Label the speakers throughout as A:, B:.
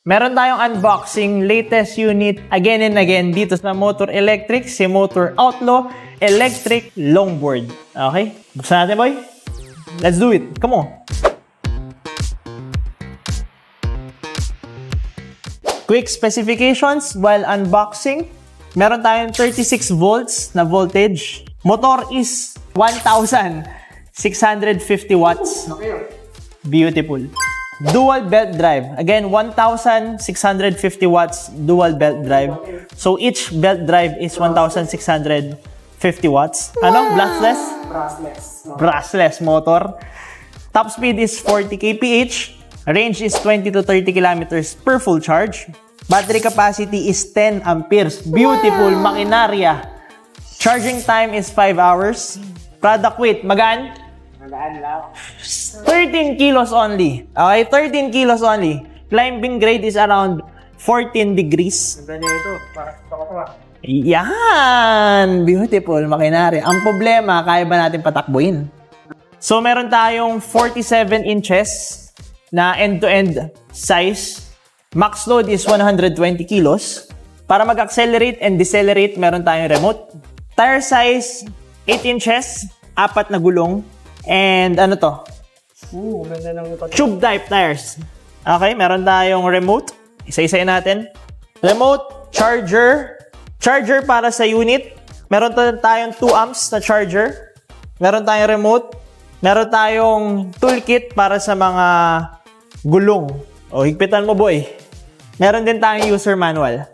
A: Meron tayong unboxing latest unit again and again dito sa Motor Electric, si Motor Outlaw Electric Longboard. Okay? Buksan natin, boy. Let's do it. Come on. Quick specifications while unboxing. Meron tayong 36 volts na voltage. Motor is 1,650 watts. Beautiful. Dual belt drive. Again, 1,650 watts dual belt drive. So each belt drive is 1,650 watts. Ano? Brushless? Brushless motor. Top speed is 40 kph. Range is 20 to 30 kilometers per full charge. Battery capacity is 10 amperes. Beautiful makinarya. Charging time is 5 hours. Product weight, magaan?
B: Magaan lang.
A: 13 kilos only. Okay, 13 kilos only. Climbing grade is around 14 degrees.
B: Ganda niya ito. Para sa ko ah.
A: Yan! Beautiful makinarya. Ang problema, kaya ba natin patakbuhin? So, meron tayong 47 inches na end-to-end size. Max load is 120 kilos. Para mag-accelerate and decelerate, meron tayong remote. Tire size, 8 inches, 4 na gulong. And ano to?
B: Ganda ng ito.
A: Tube type tires. Okay, meron tayong remote. Isa-isayin natin. Remote, charger. Charger para sa unit. Meron tayong 2 amps na charger. Meron tayong remote. Meron tayong toolkit para sa mga gulong. O, higpitan mo, boy. Meron din tayong user manual.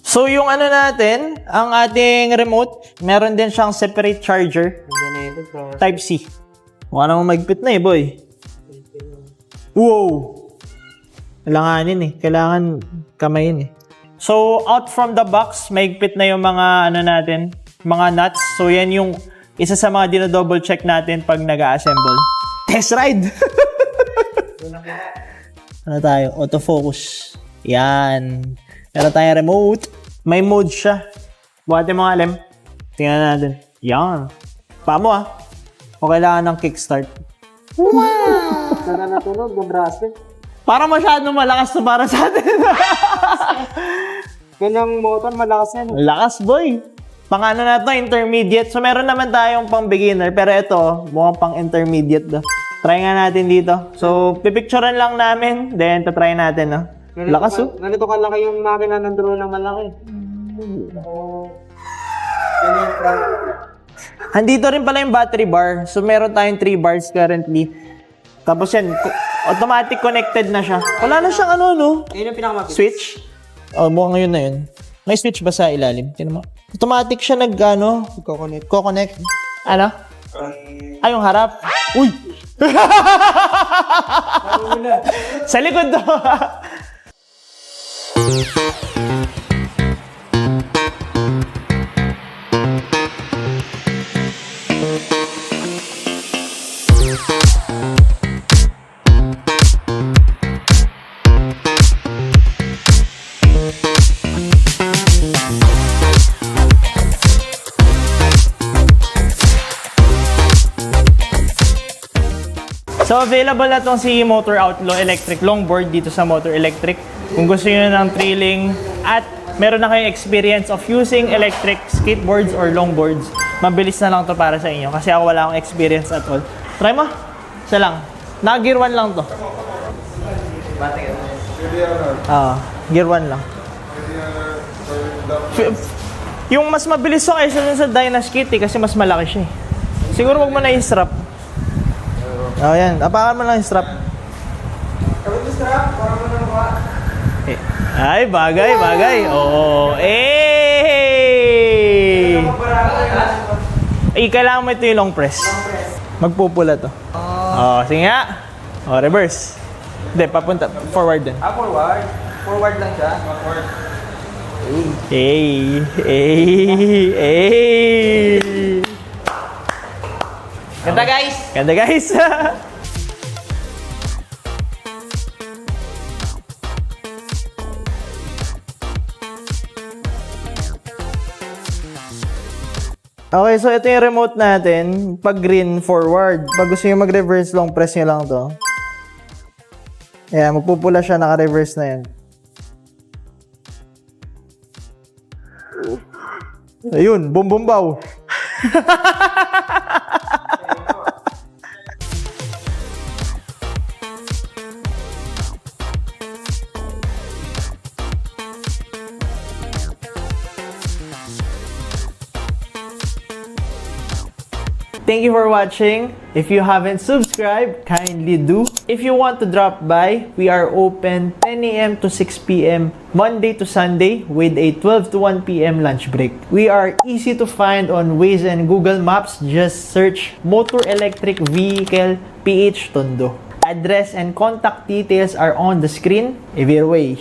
A: So, yung ano natin, ang ating remote, meron din siyang separate charger.
B: Ganda niya ito, bro.
A: Type-C. Mukha namang magpit na eh, boy. Wow! Kailanganin eh. Kailangan kamayin eh. So, out from the box, maigpit na yung mga ano natin, mga nuts. So, yan yung isa sa mga dino-double check natin pag nag-a-assemble. Test ride! Ano tayo? Autofocus. Yan. Meron tayong remote. May mode siya. Buhatin mo nga, Lem. Tingnan natin. Yan. Paano ah? O kailangan ng kickstart.
B: Ganda na tunog, yung bracelet.
A: Para masyadong malakas na para sa atin.
B: Ganyang motor, malakas yan.
A: Lakas, boy. Pang ano na to, intermediate. So, meron naman tayong pang beginner. Pero ito, mukhang pang intermediate daw. Try nga natin dito. So, pipicturean lang namin. Then, tatry natin, no? Lakas, oh.
B: Ganito kalaki yung makina ng drone na malaki. Ganyan yung front.
A: Andito rin pala yung battery bar. So, meron tayong 3 bars currently. Tapos yan, automatic connected na siya. Wala na siyang ano, no?
B: Yun yung pinakamapit.
A: Switch. Oh, mukhang ngayon na yun. May switch ba sa ilalim? Tingnan mo. Automatic siya nag-ano? Ko-connect. Ano? Ay, yung harap. Uy! Sa likod daw. So, available na itong si Motor Outlaw Electric Longboard dito sa Motor Electric. Kung gusto nyo ng thrilling at meron na kayong experience of using electric skateboards or longboards, mabilis na lang to para sa inyo. Kasi ako wala akong experience at all. Try mo. Isa lang. Naka-gear 1 lang to. Gear 1 lang. Yung mas mabilis to kaysa dun sa Dynaskate kasi mas malaki siya eh. Siguro wag mo na i-strap. Oh, yan. Apakan mo lang yung strap.
B: Kami yung strap, para mo nang kuha.
A: Ay, bagay. Oo. Kailangan mo ito yung long press. Magpupula to. Oh, sige nga. Oh, reverse. Hindi, papunta. Forward din.
B: Forward. Forward lang siya. Forward.
A: Hey.
B: Ganda guys!
A: Ganda, guys. Okay, so ito yung remote natin. Pag green, forward. Pag gusto nyo mag-reverse, long press nyo lang to. Ayan, magpupula siya, naka-reverse na yan. Ayun, bumbumbaw. Thank you for watching. If you haven't subscribed, kindly do. If you want to drop by, we are open 10 a.m. to 6 p.m. Monday to Sunday with a 12 to 1 p.m. lunch break. We are easy to find on Waze and Google Maps. Just search Motor Electric Vehicle PH Tondo. Address and contact details are on the screen. Either way.